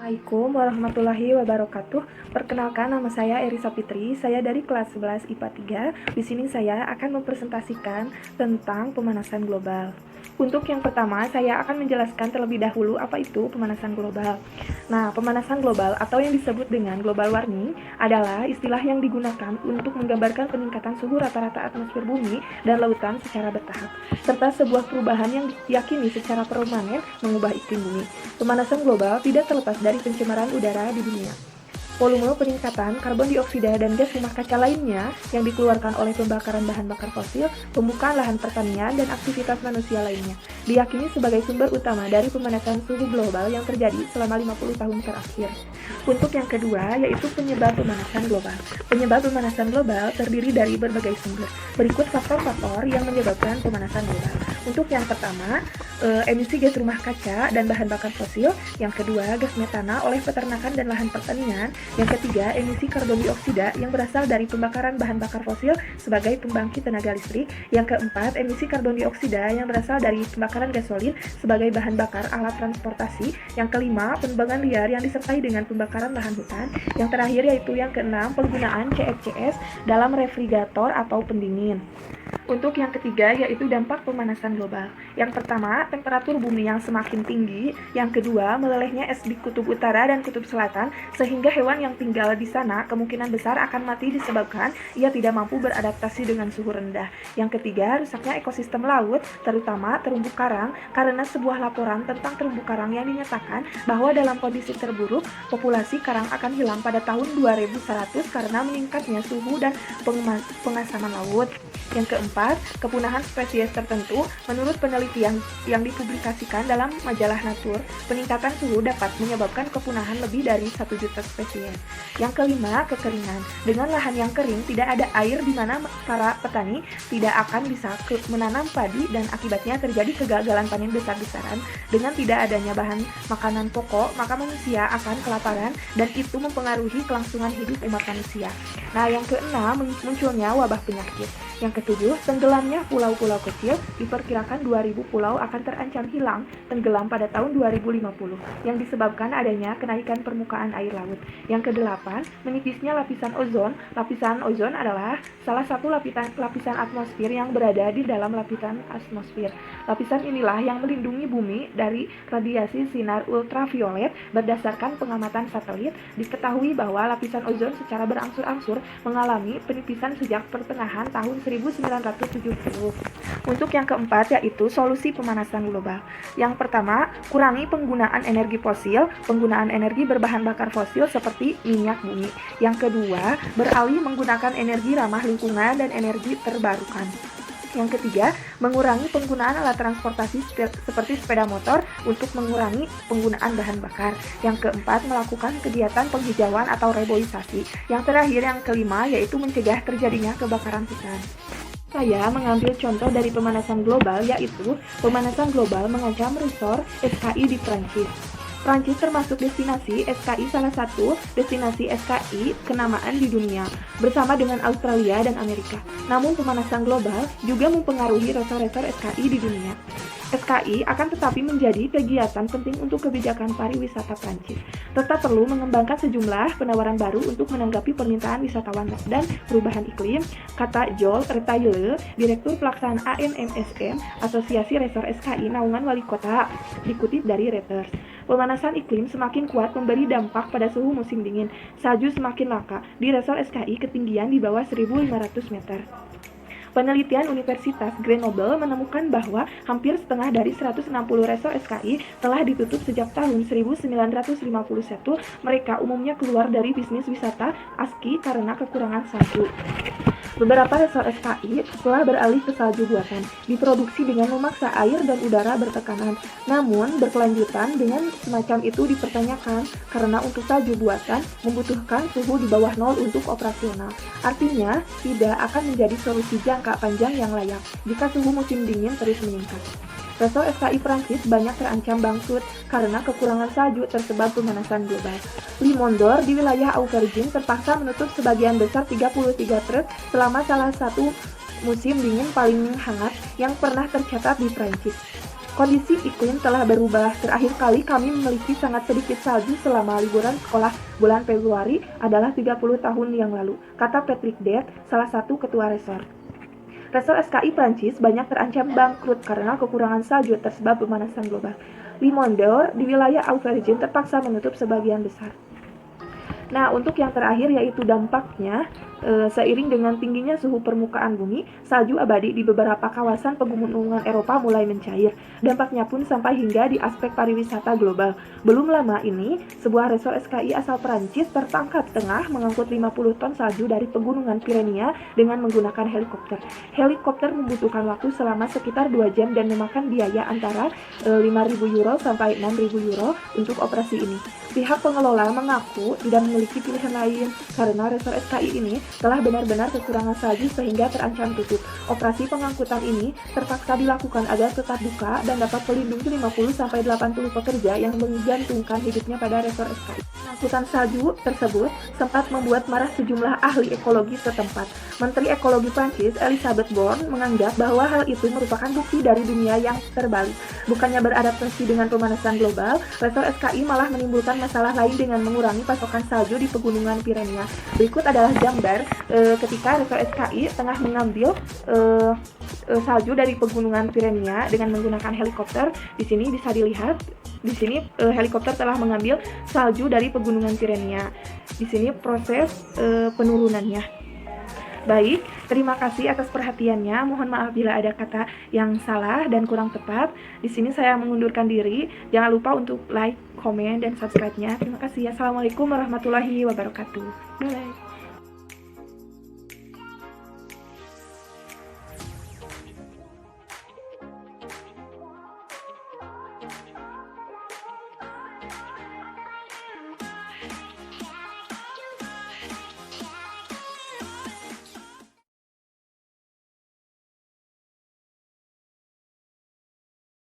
Assalamualaikum warahmatullahi wabarakatuh. Perkenalkan, nama saya Erisa Fitri. Saya dari kelas 11 IPA 3. Di sini saya akan mempresentasikan tentang pemanasan global. Untuk yang pertama, saya akan menjelaskan terlebih dahulu apa itu pemanasan global. Nah, pemanasan global atau yang disebut dengan global warming adalah istilah yang digunakan untuk menggambarkan peningkatan suhu rata-rata atmosfer bumi dan lautan secara bertahap, serta sebuah perubahan yang diyakini secara permanen mengubah iklim bumi. Pemanasan global tidak terlepas dari pencemaran udara di dunia. Volume peningkatan karbon dioksida dan gas rumah kaca lainnya yang dikeluarkan oleh pembakaran bahan bakar fosil, pembukaan lahan pertanian, dan aktivitas manusia lainnya diyakini sebagai sumber utama dari pemanasan suhu global yang terjadi selama 50 tahun terakhir. Untuk yang kedua, yaitu penyebab pemanasan global. Penyebab pemanasan global terdiri dari berbagai sumber. Berikut faktor-faktor yang menyebabkan pemanasan global. Untuk yang pertama, emisi gas rumah kaca dan bahan bakar fosil. Yang kedua, gas metana oleh peternakan dan lahan pertanian. Yang ketiga, emisi karbon dioksida yang berasal dari pembakaran bahan bakar fosil sebagai pembangkit tenaga listrik. Yang keempat, emisi karbon dioksida yang berasal dari pembakaran gasolin sebagai bahan bakar alat transportasi. Yang kelima, penebangan liar yang disertai dengan pembakaran lahan hutan. Yang terakhir yaitu yang keenam, penggunaan CFCs dalam refrigerator atau pendingin. Untuk yang ketiga, yaitu dampak pemanasan global. Yang pertama, temperatur bumi yang semakin tinggi. Yang kedua, melelehnya es di kutub utara dan kutub selatan, sehingga hewan yang tinggal di sana kemungkinan besar akan mati disebabkan ia tidak mampu beradaptasi dengan suhu rendah. Yang ketiga, rusaknya ekosistem laut, terutama terumbu karang, karena sebuah laporan tentang terumbu karang yang dinyatakan bahwa dalam kondisi terburuk, populasi karang akan hilang pada tahun 2100 karena meningkatnya suhu dan pengasaman laut. Yang keempat, kepunahan spesies tertentu. Menurut penelitian yang dipublikasikan dalam majalah Nature, peningkatan suhu dapat menyebabkan kepunahan lebih dari 1 juta spesies. Yang kelima, kekeringan. Dengan lahan yang kering, tidak ada air di mana para petani tidak akan bisa menanam padi dan akibatnya terjadi kegagalan panen besar-besaran. Dengan tidak adanya bahan makanan pokok, maka manusia akan kelaparan dan itu mempengaruhi kelangsungan hidup umat manusia. Nah, yang keenam, munculnya wabah penyakit. Yang ketujuh, tenggelamnya pulau-pulau kecil. Diperkirakan 2000 pulau akan terancam hilang tenggelam pada tahun 2050 yang disebabkan adanya kenaikan permukaan air laut. Yang kedelapan, menipisnya lapisan ozon. Lapisan ozon adalah salah satu lapisan atmosfer yang berada di dalam lapisan atmosfer. Lapisan inilah yang melindungi bumi dari radiasi sinar ultraviolet. Berdasarkan pengamatan satelit, diketahui bahwa lapisan ozon secara berangsur-angsur mengalami penipisan sejak pertengahan tahun 1970. Untuk yang keempat, yaitu solusi pemanasan global. Yang pertama, kurangi penggunaan energi fosil, penggunaan energi berbahan bakar fosil seperti minyak bumi. Yang kedua, beralih menggunakan energi ramah lingkungan dan energi terbarukan. Yang ketiga, mengurangi penggunaan alat transportasi seperti sepeda motor untuk mengurangi penggunaan bahan bakar. Yang keempat, melakukan kegiatan penghijauan atau reboisasi. Yang terakhir, yang kelima, yaitu mencegah terjadinya kebakaran hutan. Saya mengambil contoh dari pemanasan global, yaitu pemanasan global mengancam resor SKI di Prancis. Prancis termasuk destinasi SKI salah satu destinasi SKI kenamaan di dunia, bersama dengan Australia dan Amerika. Namun pemanasan global juga mempengaruhi resor-resor SKI di dunia. SKI akan tetapi menjadi kegiatan penting untuk kebijakan pariwisata Prancis. Tetap perlu mengembangkan sejumlah penawaran baru untuk menanggapi permintaan wisatawan dan perubahan iklim, kata Joel Retailleau, Direktur Pelaksana ANMSM, Asosiasi Resor SKI Naungan Wali Kota, dikutip dari Reuters. Pemanasan iklim semakin kuat memberi dampak pada suhu musim dingin. Salju semakin langka di resor SKI ketinggian di bawah 1.500 meter. Penelitian Universitas Grenoble menemukan bahwa hampir setengah dari 160 resor SKI telah ditutup sejak tahun 1951. Mereka umumnya keluar dari bisnis wisata ASKI karena kekurangan salju. Beberapa resor SKI telah beralih ke salju buatan, diproduksi dengan memaksa air dan udara bertekanan. Namun, berkelanjutan dengan semacam itu dipertanyakan karena untuk salju buatan membutuhkan suhu di bawah 0 untuk operasional. Artinya, tidak akan menjadi solusi jangka panjang yang layak jika suhu musim dingin terus meningkat. Resor SKI Prancis banyak terancam bangkrut karena kekurangan salju tersebab pemanasan global. Le Monde di wilayah Auvergne terpaksa menutup sebagian besar 33 truk selama salah satu musim dingin paling hangat yang pernah tercatat di Prancis. Kondisi iklim telah berubah. Terakhir kali kami memiliki sangat sedikit salju selama liburan sekolah bulan Februari adalah 30 tahun yang lalu, kata Patrick Det, salah satu ketua resort. Resort SKI Prancis banyak terancam bangkrut karena kekurangan salju tersebab pemanasan global. Limondor di wilayah Auvergne terpaksa menutup sebagian besar. Nah, untuk yang terakhir yaitu dampaknya, seiring dengan tingginya suhu permukaan bumi, salju abadi di beberapa kawasan pegunungan Eropa mulai mencair. Dampaknya pun sampai hingga di aspek pariwisata global. Belum lama ini, sebuah resort SKI asal Perancis tertangkap tengah mengangkut 50 ton salju dari pegunungan Pirenia dengan menggunakan helikopter. Helikopter membutuhkan waktu selama sekitar 2 jam dan memakan biaya antara 5.000 euro sampai 6.000 euro untuk operasi ini. Pihak pengelola mengaku tidak memiliki pilihan lain karena resort SKI ini telah benar-benar kekurangan salju sehingga terancam tutup. Operasi pengangkutan ini terpaksa dilakukan agar tetap buka dan dapat melindungi 50-80 pekerja yang menggantungkan hidupnya pada resort SKI. Pengangkutan salju tersebut sempat membuat marah sejumlah ahli ekologi setempat. Menteri Ekologi Prancis Elisabeth Borne menganggap bahwa hal itu merupakan bukti dari dunia yang terbalik. Bukannya beradaptasi dengan pemanasan global, resort SKI malah menimbulkan masalah lain dengan mengurangi pasokan salju di pegunungan Pirenia. Berikut adalah gambar ketika resort SKI tengah mengambil salju dari pegunungan Pirenia dengan menggunakan helikopter. Di sini bisa dilihat, di sini helikopter telah mengambil salju dari pegunungan Pirenia. Di sini proses penurunannya. Baik, terima kasih atas perhatiannya. Mohon maaf bila ada kata yang salah dan kurang tepat. Di sini saya mengundurkan diri. Jangan lupa untuk like, komen, dan subscribe-nya. Terima kasih. Assalamualaikum warahmatullahi wabarakatuh. Bye.